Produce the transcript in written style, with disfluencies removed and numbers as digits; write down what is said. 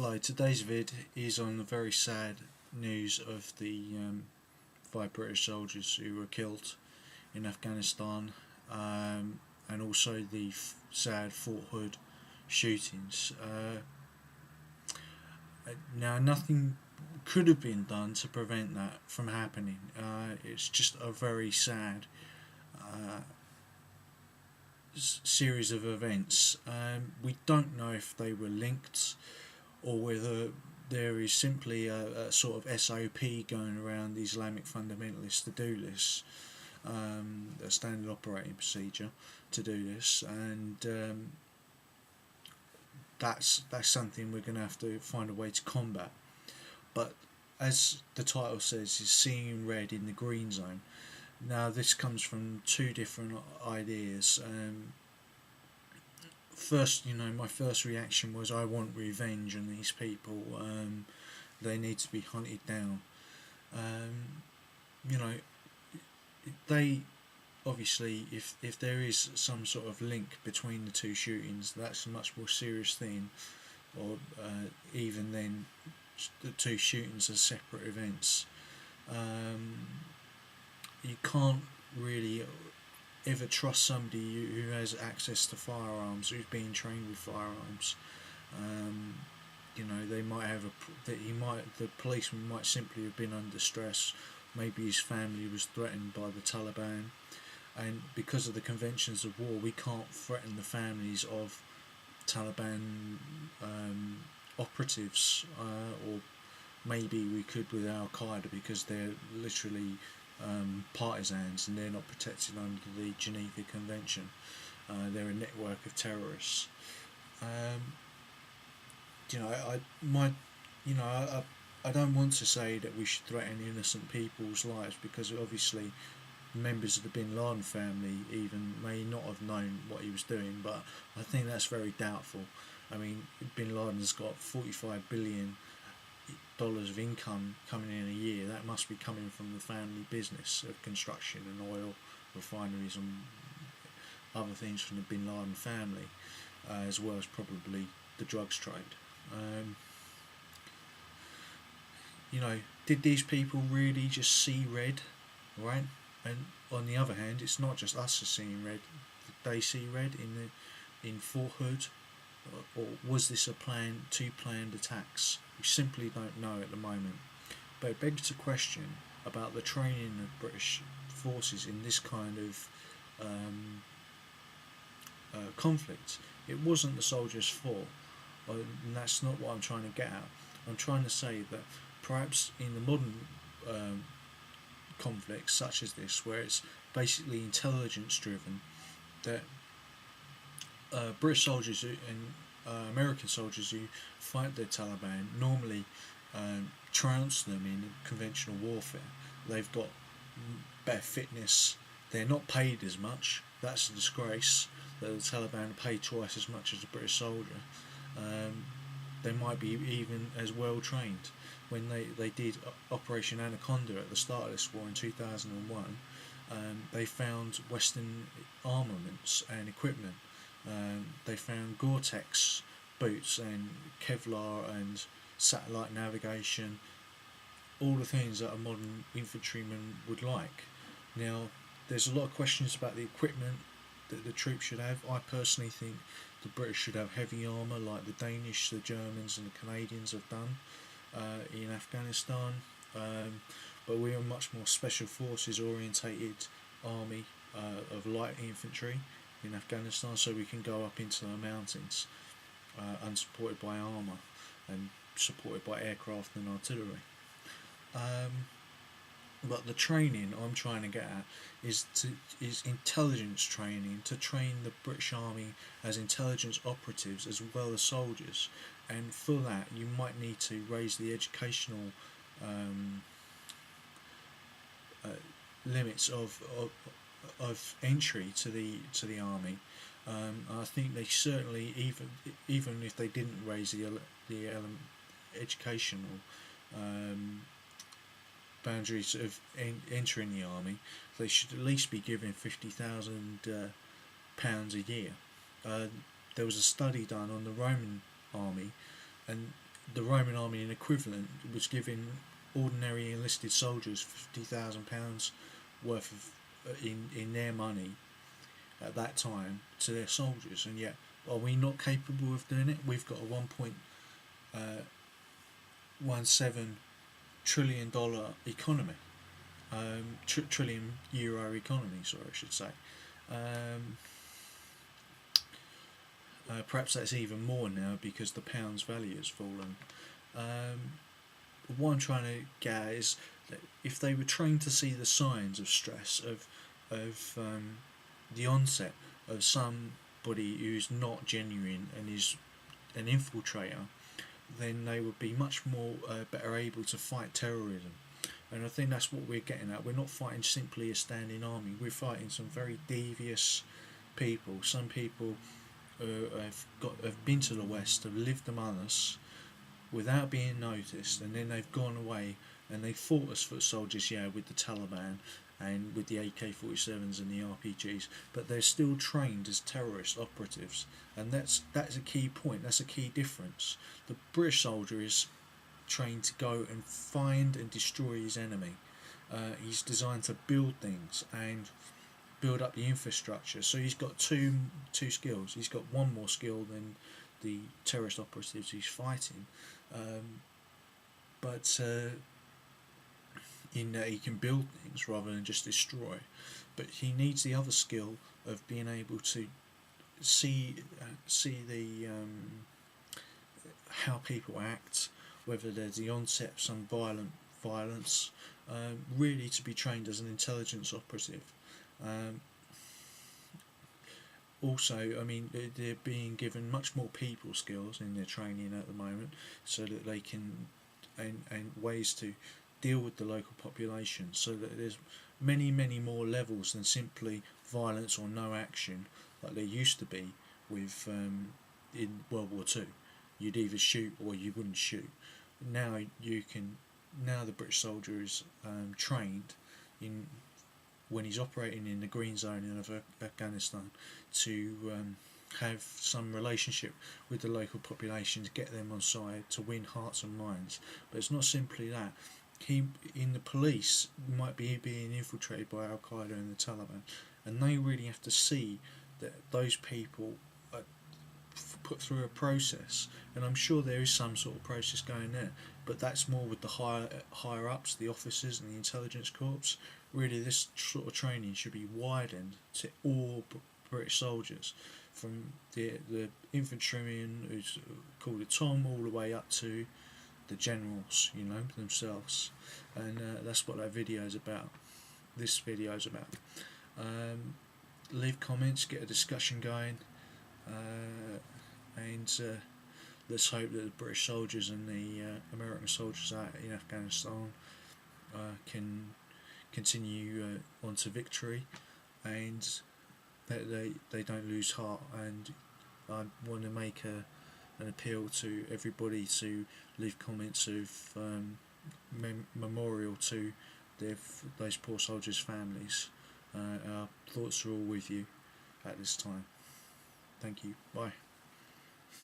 Hello, today's vid is on the very sad news of the 5 British soldiers who were killed in Afghanistan, and also the sad Fort Hood shootings. Now, nothing could have been done to prevent that from happening. It's just a very sad uh, series of events. We don't know if they were linked or whether there is simply a sort of SOP going around the Islamic fundamentalists to do this, a standard operating procedure to do this, and that's something we're going to have to find a way to combat. But as the title says, is seeing red in the green zone. Now this comes from two different ideas. First, my first reaction was I want revenge on these people. They need to be hunted down. Um, you know, they obviously, if there is some sort of link between the two shootings, that's a much more serious thing. Or even then, the two shootings are separate events. Um, you can't really ever trust somebody who has access to firearms, who's been trained with firearms. Um, they might have the policeman might simply have been under stress. Maybe his family was threatened by the Taliban, and because of the conventions of war, we can't threaten the families of Taliban operatives, or maybe we could with Al Qaeda because they're literally partisans and they're not protected under the Geneva Convention. They're a network of terrorists. Um, I don't want to say that we should threaten innocent people's lives because obviously members of the Bin Laden family even may not have known what he was doing, but I think that's very doubtful. I mean, Bin Laden's got $45 billion of income coming in a year. That must be coming from the family business of construction and oil refineries and other things from the Bin Laden family, as well as probably the drugs trade. Um, did these people really just see red, right? And on the other hand, it's not just us seeing red. Did they see red in Fort Hood, or was this two planned attacks? We simply don't know at the moment. But it begs a question about the training of British forces in this kind of conflict. It wasn't the soldiers' fault, and that's not what I'm trying to get at. I'm trying to say that perhaps in the modern conflicts such as this, where it's basically intelligence driven, that British soldiers and American soldiers who fight the Taliban normally trounce them in conventional warfare. They've got better fitness. They're not paid as much. That's a disgrace that the Taliban are paid twice as much as a British soldier. They might be even as well trained. When they did Operation Anaconda at the start of this war in 2001, they found Western armaments and equipment. They found Gore-Tex boots and Kevlar and satellite navigation, all the things that a modern infantryman would like. Now, there's a lot of questions about the equipment that the troops should have. I personally think the British should have heavy armour like the Danish, the Germans and the Canadians have done in Afghanistan, but we are a much more special forces orientated army of light infantry in Afghanistan, so we can go up into the mountains unsupported by armour and supported by aircraft and artillery. But the training I'm trying to get at is intelligence training, to train the British Army as intelligence operatives as well as soldiers, and for that you might need to raise the educational limits of entry to the army. I think they certainly, even if they didn't raise the educational boundaries of entering the army, they should at least be given £50,000 a year. There was a study done on the Roman army, and the Roman army in equivalent was giving ordinary enlisted soldiers £50,000 worth of in their money at that time to their soldiers, and yet are we not capable of doing it? We've got a $1.17 trillion economy, trillion euro economy. Sorry, I should say. Perhaps that's even more now because the pound's value has fallen. What I'm trying to get at is that if they were trained to see the signs of stress, of the onset of somebody who's not genuine and is an infiltrator, then they would be much more better able to fight terrorism. And I think that's what we're getting at. We're not fighting simply a standing army. We're fighting some very devious people. Some people have been to the West, have lived among us without being noticed, and then they've gone away and they fought as foot soldiers, yeah, with the Taliban and with the AK-47s and the RPGs, but they're still trained as terrorist operatives, and that's a key point. That's a key difference. The British soldier is trained to go and find and destroy his enemy. He's designed to build things and build up the infrastructure. So he's got two skills. He's got one more skill than the terrorist operatives he's fighting, but in that he can build things rather than just destroy. But he needs the other skill of being able to see the how people act, whether there's the onset of some violence, really to be trained as an intelligence operative. Also, I mean, they're being given much more people skills in their training at the moment, so that they can and ways to deal with the local population, so that there's many more levels than simply violence or no action like there used to be with in World War II. You'd either shoot or you wouldn't shoot. Now the British soldier is trained in, when he's operating in the green zone in Afghanistan, to have some relationship with the local population, to get them on side, to win hearts and minds. But it's not simply that. He, in the police, might be being infiltrated by Al-Qaeda and the Taliban, and they really have to see that those people are put through a process, and I'm sure there is some sort of process going there, but that's more with the higher ups, the officers and the intelligence corps. Really, this sort of training should be widened to all British soldiers, from the infantryman who's called a Tom all the way up to the generals, themselves. And that's what that video is about. This video is about. Leave comments, get a discussion going, and let's hope that the British soldiers and the American soldiers out in Afghanistan can continue on to victory, and that they don't lose heart. And I want to make an appeal to everybody to leave comments of memorial to those poor soldiers' families. Our thoughts are all with you at this time. Thank you. Bye.